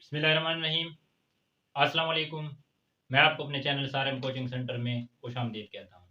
बिस्मिल्लाहिर्रहमानिर्रहीम। अस्सलाम वालेकुम। मैं आपको अपने चैनल सारम कोचिंग सेंटर में खुशामदीद कहता हूँ।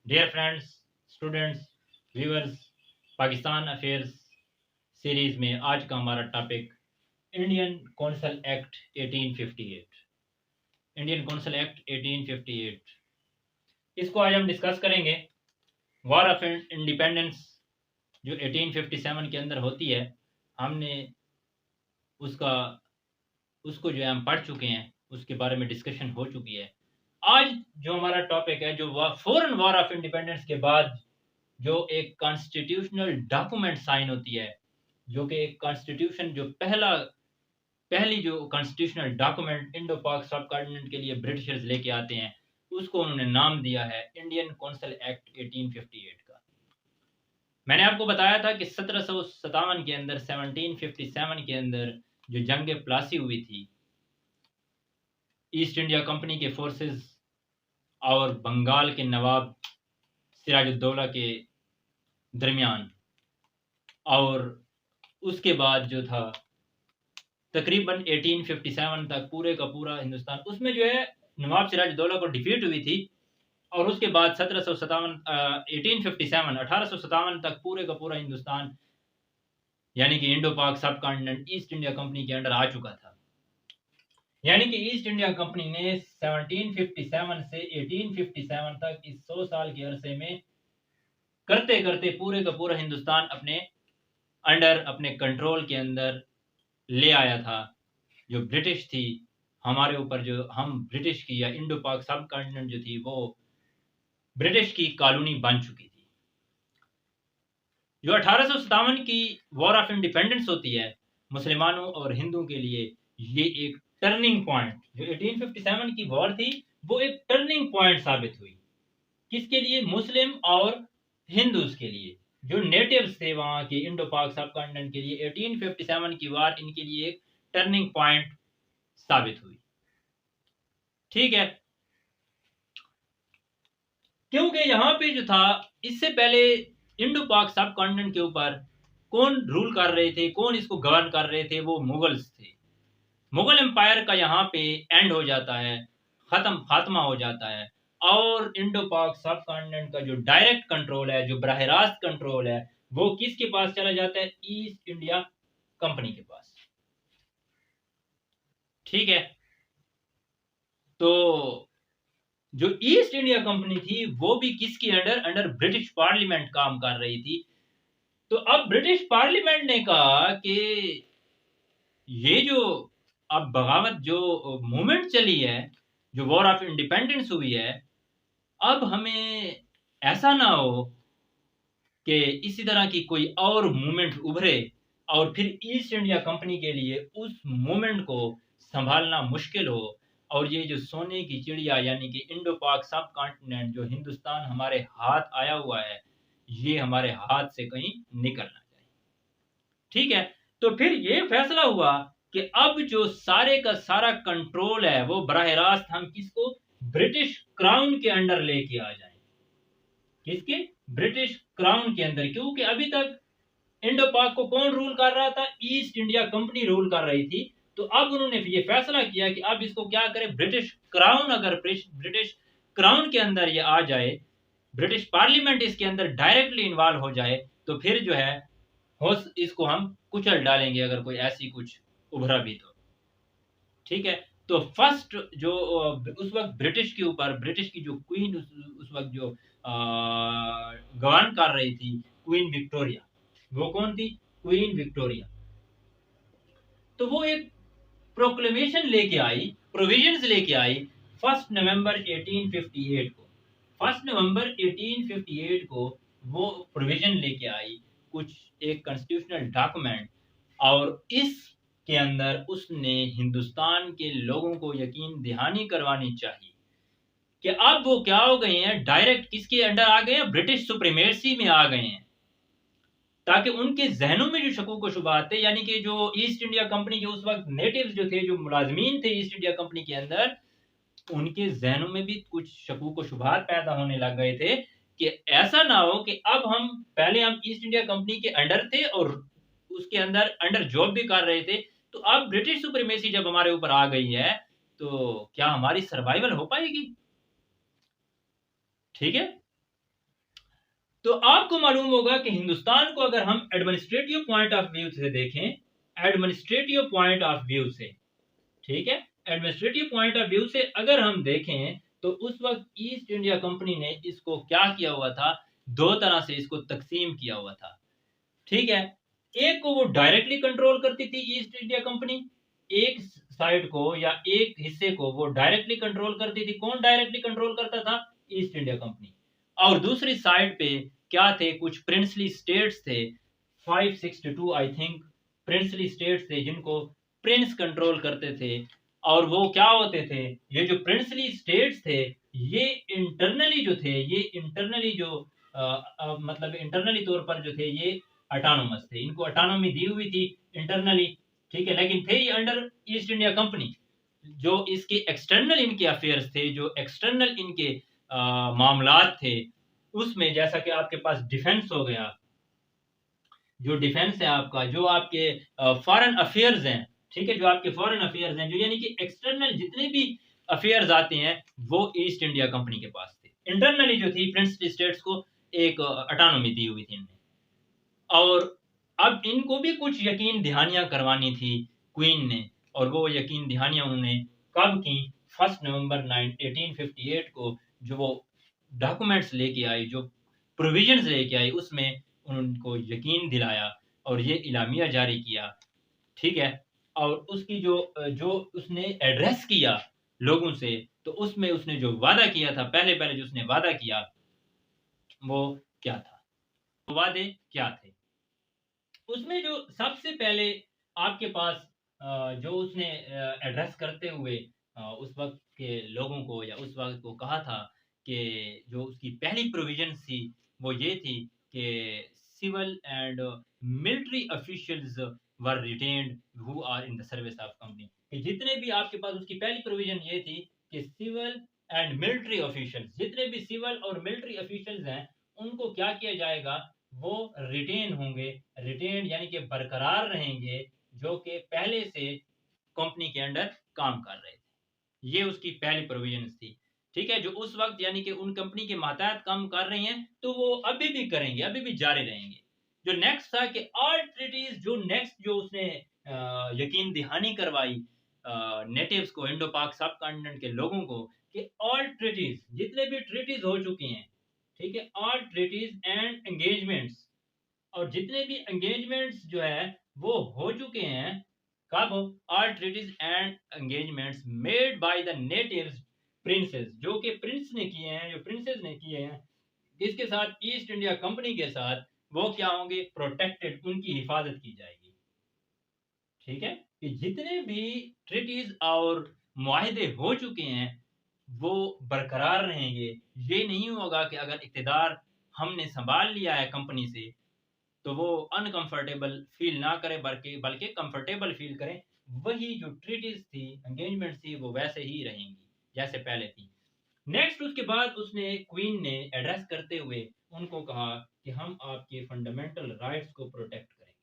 Dear friends, students, viewers, Pakistan affairs series में आज का हमारा topic Indian council act 1858। Indian council act 1858, इसको आज हम डिस्कस करेंगे। वॉर ऑफ इंडिपेंडेंस जो 1857 के अंदर होती है, हमने उसका उसको जो है हम पढ़ चुके हैं, उसके बारे में डिस्कशन हो चुकी है। आज जो हमारा टॉपिक है, जो फॉरन वॉर ऑफ इंडिपेंडेंस के बाद जो एक कॉन्स्टिट्यूशनल डॉक्यूमेंट साइन होती है, जो कि एक कॉन्स्टिट्यूशन जो पहली जो कॉन्स्टिट्यूशनल डॉक्यूमेंट इंडो पाक सब कॉन्टिनेंट के लिए ब्रिटिशर्स लेके आते हैं, उसको उन्होंने नाम दिया है इंडियन कौंसल एक्ट 1858 का। मैंने आपको बताया था कि 1757 के अंदर 1757 के अंदर जो जंग प्लासी हुई थी, ईस्ट इंडिया कंपनी के फोर्सेस और बंगाल के नवाब सिराजुद्दौला के दरमियान, और उसके बाद जो था तकरीबन 1857 तक पूरे का पूरा हिंदुस्तान, उसमें जो है नवाब सिराजुद्दौला को डिफीट हुई थी, और उसके बाद 1857 तक पूरे का पूरा हिंदुस्तान यानी कि इंडो पाक सब कॉन्टिनेंट ईस्ट इंडिया कंपनी के अंडर आ चुका था। यानी कि ईस्ट इंडिया कंपनी ने 1757 से 1857 तक इस 100 साल के अरसे में करते करते पूरे का पूरा हिंदुस्तान अपने अंडर, अपने कंट्रोल के अंदर ले आया था। जो ब्रिटिश थी हमारे ऊपर, जो हम ब्रिटिश की या इंडो पाक सब कॉन्टिनेंट जो थी वो ब्रिटिश की कॉलोनी बन चुकी थी। जो 1857 की वॉर ऑफ इंडिपेंडेंस होती है, मुसलमानों और हिंदुओं के लिए ये एक टर्निंग पॉइंट, जो 1857 की वॉर थी वो एक टर्निंग पॉइंट साबित हुई। किसके लिए? मुस्लिम और हिंदूज के लिए, जो नेटिव्स थे वहां के इंडो पाक सब कॉन्टिनेंट के लिए 1857 की वार इनके लिए एक टर्निंग पॉइंट साबित हुई। ठीक है, क्योंकि यहां पे जो था, इससे पहले इंडो पाक सब कॉन्टिनेंट के ऊपर कौन रूल कर रहे थे, कौन इसको गवर्न कर रहे थे? वो मुगल्स थे। मुगल एम्पायर का यहाँ पे एंड हो जाता है, खात्मा हो जाता है, और इंडो पाक सब कॉन्टिनेंट का जो डायरेक्ट कंट्रोल है, जो बराह रास्त कंट्रोल है, वो किसके पास चला जाता है? ईस्ट इंडिया कंपनी के पास। ठीक है, तो जो ईस्ट इंडिया कंपनी थी वो भी किसके अंडर? अंडर ब्रिटिश पार्लियामेंट काम कर रही थी। तो अब ब्रिटिश पार्लियामेंट ने कहा कि ये जो अब बगावत जो मूवमेंट चली है, जो वॉर ऑफ इंडिपेंडेंस हुई है, अब हमें ऐसा ना हो कि इसी तरह की कोई और मूवमेंट उभरे और फिर ईस्ट इंडिया कंपनी के लिए उस मूवमेंट को संभालना मुश्किल हो, और ये जो सोने की चिड़िया यानी कि इंडो पाक सब कॉन्टिनेंट, जो हिंदुस्तान हमारे हाथ आया हुआ है, ये हमारे हाथ से कहीं निकल ना जाए। ठीक है, तो फिर ये फैसला हुआ कि अब जो सारे का सारा कंट्रोल है वो बराह रास्त हम किसको? ब्रिटिश क्राउन के अंडर लेके आ जाए। किसके? ब्रिटिश क्राउन के अंदर। क्योंकि अभी तक इंडो पाक को कौन रूल कर रहा था? ईस्ट इंडिया कंपनी रूल कर रही थी। तो अब उन्होंने ये फैसला किया कि अब इसको क्या करें? ब्रिटिश क्राउन, अगर ब्रिटिश क्राउन के अंदर ये आ जाए, ब्रिटिश पार्लियामेंट इसके अंदर डायरेक्टली इन्वॉल्व हो जाए, तो फिर जो है हो इसको हम कुचल डालेंगे, अगर कोई ऐसी कुछ उभरा भी तो। ठीक है, तो फर्स्ट जो उस वक्त ब्रिटिश के ऊपर, ब्रिटिश की जो क्वीन उस वक्त जो गवर्न कर रही थी, क्वीन विक्टोरिया। वो कौन थी? Queen Victoria. तो वो एक प्रोक्लेमेशन लेके आई, प्रोविजंस लेके आई 1 नवंबर 1858 को। 1 नवंबर 1858 को वो प्रोविजन लेके आई, कुछ एक कॉन्स्टिट्यूशनल डॉक्यूमेंट, और इस के अंदर उसने हिंदुस्तान के लोगों को यकीन दहानी करवानी चाहिए कि अब वो क्या हो गए हैं? डायरेक्ट किसके अंडर आ गए हैं? ब्रिटिश सुप्रीमेसी में आ गए हैं, ताकि उनके जहनों में जो शकूक व शुबहात थे, यानी कि जो ईस्ट इंडिया कंपनी के उस वक्त नेटिव्स जो थे, जो मुलाजमीन थे ईस्ट इंडिया कंपनी के अंदर, उनके जहनों में भी कुछ शकूक व शुबहात पैदा होने लग गए थे कि ऐसा ना हो कि अब पहले हम ईस्ट इंडिया कंपनी के अंडर थे और उसके अंदर अंडर जॉब भी कर रहे थे, तो अब ब्रिटिश सुप्रीमेसी जब हमारे ऊपर आ गई है, तो क्या हमारी सर्वाइवल हो पाएगी? ठीक है? तो आपको मालूम होगा कि हिंदुस्तान को अगर हम एडमिनिस्ट्रेटिव पॉइंट ऑफ व्यू से देखें, एडमिनिस्ट्रेटिव पॉइंट ऑफ व्यू से, ठीक है, एडमिनिस्ट्रेटिव पॉइंट ऑफ व्यू से अगर हम देखें, तो उस वक्त ईस्ट इंडिया कंपनी ने इसको क्या किया हुआ था, दो तरह से इसको तकसीम किया हुआ था। ठीक है, एक को वो डायरेक्टली कंट्रोल करती थी ईस्ट इंडिया कंपनी, एक साइड को या एक हिस्से को वो डायरेक्टली कंट्रोल करती थी। कौन डायरेक्टली कंट्रोल करता था? East India company. और दूसरी साइड पे क्या थे? कुछ प्रिंसली स्टेट्स थे, 562 आई थिंक प्रिंसली स्टेट्स थे जिनको प्रिंस कंट्रोल करते थे। और वो क्या होते थे? ये जो प्रिंसली स्टेट्स थे, ये इंटरनली जो थे, ये इंटरनली जो मतलब इंटरनली तौर पर जो थे, ये अटानोमस थे, इनको अटानोमी दी हुई थी इंटरनली। ठीक है, लेकिन थे ये अंडर ईस्ट इंडिया कंपनी। जो इसके एक्सटर्नल इनके अफेयर्स थे, जो एक्सटर्नल इनके मामलात थे, उसमें जैसा कि आपके पास डिफेंस हो गया, जो डिफेंस है आपका, जो आपके फॉरेन अफेयर्स हैं, ठीक है, जो आपके फॉरेन अफेयर्स हैं, जो यानी कि एक्सटर्नल जितने भी अफेयर्स आते हैं, वो ईस्ट इंडिया कंपनी के पास थे। इंटरनली जो थी प्रिंसली स्टेट्स को एक अटानोमी दी हुई थी इनने। और अब इनको भी कुछ यकीन दहानियां करवानी थी क्वीन ने, और वो यकीन दहानियां उन्होंने कब की? 1 नवंबर 1858 को जो वो डॉक्यूमेंट्स लेके आई, जो प्रोविजंस लेके आई, उसमें उनको यकीन दिलाया और ये इलामिया जारी किया। ठीक है, और उसकी जो जो उसने एड्रेस किया लोगों से, तो उसमें उसने जो वादा किया था, पहले पहले जो उसने वादा किया, वो क्या था? वादे क्या थे? उसमें जो सबसे पहले आपके पास जो उसने एड्रेस करते हुए उस वक्त के लोगों को या उस वक्त को कहा था कि जो उसकी पहली प्रोविजन थी, वो ये थी कि civil and military officials were retained who are in the service of company. कि जितने भी आपके पास, उसकी पहली प्रोविजन ये थी कि सिविल एंड मिलिट्री ऑफिशियल्स, जितने भी सिविल और मिलिट्री ऑफिशियल्स हैं, उनको क्या किया जाएगा? वो रिटेन होंगे। रिटेन यानी कि बरकरार रहेंगे, जो कि पहले से कंपनी के अंडर काम कर रहे थे। ये उसकी पहली प्रोविजन थी। ठीक है, जो उस वक्त यानी कि उन कंपनी के मातहत काम कर रही हैं, तो वो अभी भी करेंगे, अभी भी जारी रहेंगे। जो नेक्स्ट था कि ऑल ट्रीटीज, जो नेक्स्ट जो उसने यकीन दहानी करवाई नेटिव्स को, इंडो पाक सब कॉन्टिनेंट के लोगों को, कि ऑल ट्रीटीज, जितने भी ट्रीटीज हो चुकी हैं, ठीक है, ऑल ट्रीटीज एंड एंगेजमेंट्स, और जितने भी एंगेजमेंट्स जो है वो हो चुके हैं, कब? All treaties and engagements made by the natives princes, जो कि प्रिंस ने किए हैं, जो प्रिंसेस ने किए हैं, इसके साथ ईस्ट इंडिया कंपनी के साथ, वो क्या होंगे? प्रोटेक्टेड, उनकी हिफाजत की जाएगी। ठीक है, कि जितने भी ट्रीटीज और मुआहदे हो चुके हैं, वो बरकरार रहेंगे। ये नहीं होगा कि अगर इक़्तिदार हमने संभाल लिया है कंपनी से, तो वो अनकंफर्टेबल फील ना करें, बल्कि बल्कि कंफर्टेबल फील करें। वही जो ट्रीटीज थी, एंगेजमेंट थी, वो वैसे ही रहेंगी जैसे पहले थी। नेक्स्ट उसके बाद उसने, क्वीन ने एड्रेस करते हुए उनको कहा कि हम आपके फंडामेंटल राइट्स को प्रोटेक्ट करेंगे।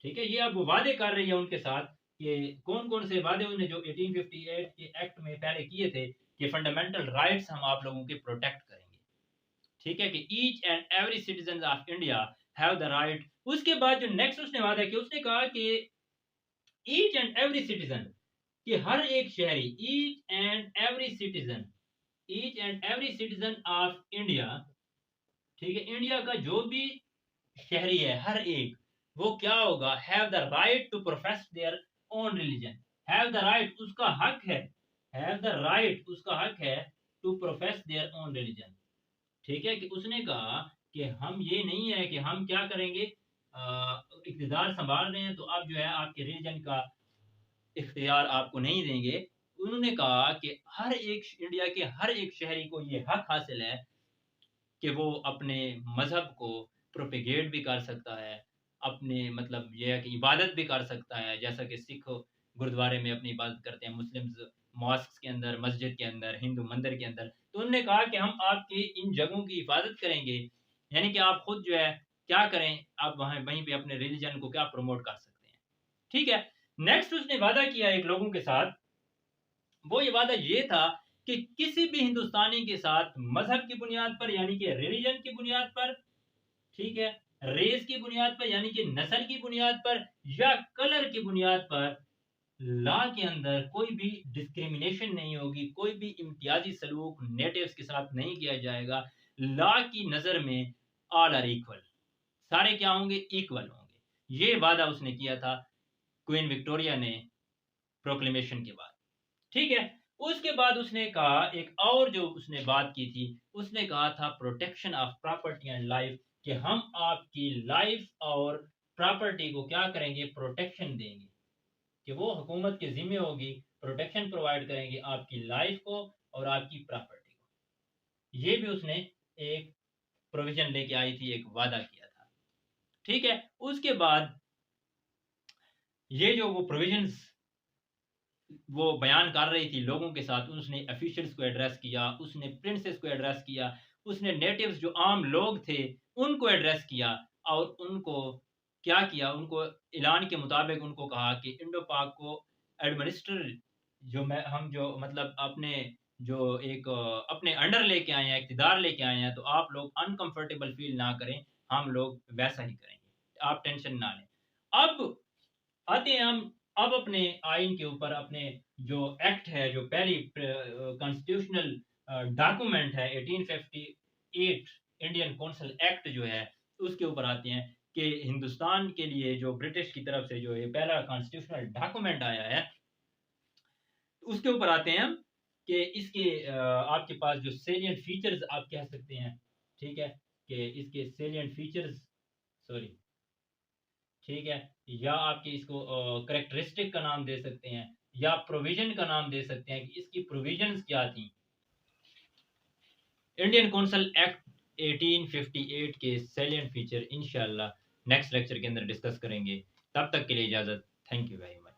ठीक है, ये अब वो वादे कर रही है उनके साथ कि कौन कौन से वादे उन्होंने जो 1858 के एक्ट में पहले किए थे, कि फंडामेंटल राइट्स हम आप लोगों के प्रोटेक्ट करेंगे। ठीक है, कि each and every citizen of India have the right. उसके बाद जो नेक्स्ट उसने वादा किया, उसने कहा कि ईच एंड एवरी सिटीजन, कि हर एक शहरी, each and every citizen of India, ठीक है, इंडिया का जो भी शहरी है, हर एक, वो क्या होगा? Have the right to profess their own religion. Have the right, उसका हक है, हैव द राइट, उसका हक है, to profess their own religion. ठीक है, कि उसने कहा कि हम, ये नहीं है कि हम क्या करेंगे, इक़्तिदार संभाल रहे हैं तो अब जो है आपके रिलीजन का इख्तियार आपको नहीं देंगे। उन्होंने कहा कि हर एक, इंडिया के हर एक शहरी को ये हक हासिल है कि वो अपने मजहब को प्रोपेगेट भी कर सकता है, अपने मतलब ये है कि इबादत भी कर सकता है, जैसा कि सिख गुरुद्वारे में अपनी इबादत करते हैं, मुस्लिम्स मॉस्क के अंदर, मस्जिद के अंदर, हिंदू मंदिर के अंदर। तो उन्होंने कहा कि हम आपकी इन जगहों की हिफाजत करेंगे, यानी कि आप खुद जो है क्या करें, आप वहाँ वहीं पे अपने रिलीजन को क्या प्रमोट कर सकते हैं। ठीक है, नेक्स्ट उसने वादा किया एक लोगों के साथ, वो ये वादा ये था कि किसी भी हिंदुस्तानी के साथ मजहब की बुनियाद पर यानी कि रिलीजन की बुनियाद पर, ठीक है, रेस की बुनियाद पर यानी कि नस्ल की बुनियाद पर या कलर की बुनियाद पर लॉ के अंदर कोई भी डिस्क्रिमिनेशन नहीं होगी, कोई भी इम्तियाजी सलूक नेटिव्स के साथ नहीं किया जाएगा। लॉ की नजर में ऑल आर इक्वल, सारे क्या होंगे, इक्वल होंगे। ये वादा उसने किया था क्वीन विक्टोरिया ने प्रोक्लेमेशन के बाद, ठीक है। उसके बाद उसने कहा एक और जो उसने बात की थी, उसने कहा था protection of property and life, कि हम आपकी लाइफ और प्रॉपर्टी को क्या करेंगे, प्रोटेक्शन देंगे, कि वो हुकूमत के जिम्मे होगी, प्रोटेक्शन प्रोवाइड करेंगे आपकी लाइफ को और आपकी प्रॉपर्टी को। ये भी उसने एक प्रोविजन लेके आई थी, एक वादा किया था, ठीक है। उसके बाद ये जो वो प्रोविजंस वो बयान कर रही थी लोगों के साथ, उसने ऑफिशियल्स को एड्रेस किया, उसने प्रिंसेस को एड्रेस किया, उसने नेटिव्स जो आम लोग थे उनको एड्रेस किया, और उनको क्या किया, उनको ऐलान के मुताबिक उनको कहा कि इंडो पाक को एडमिनिस्टर जो मैं हम जो मतलब अपने जो एक अपने अंडर लेके आए हैं, इक़्तिदार लेके आए हैं, तो आप लोग अनकंफर्टेबल फील ना करें, हम लोग वैसा ही करेंगे, आप टेंशन ना लें। अब आते हैं हम अब अपने आइन के ऊपर, अपने जो एक्ट है, जो पहली कॉन्स्टिट्यूशनल डॉक्यूमेंट है 1858 इंडियन कौंसल एक्ट जो है, उसके ऊपर आते हैं कि हिंदुस्तान के लिए जो ब्रिटिश की तरफ से जो ये पहला कॉन्स्टिट्यूशनल डॉक्यूमेंट आया है, उसके ऊपर आते हैं हम कि इसके आपके पास जो सेलिएंट फीचर्स आप कह सकते हैं, ठीक है, कि इसके सेलिएंट फीचर्स, सॉरी, ठीक है, या आपके इसको करेक्टरिस्टिक का नाम दे सकते हैं, या प्रोविजन का नाम दे सकते हैं कि इसकी प्रोविजंस क्या थी। इंडियन कौंसल एक्ट 1858 के सैलिएंट फीचर इंशाल्लाह नेक्स्ट लेक्चर के अंदर डिस्कस करेंगे। तब तक के लिए इजाजत, थैंक यू वेरी मच।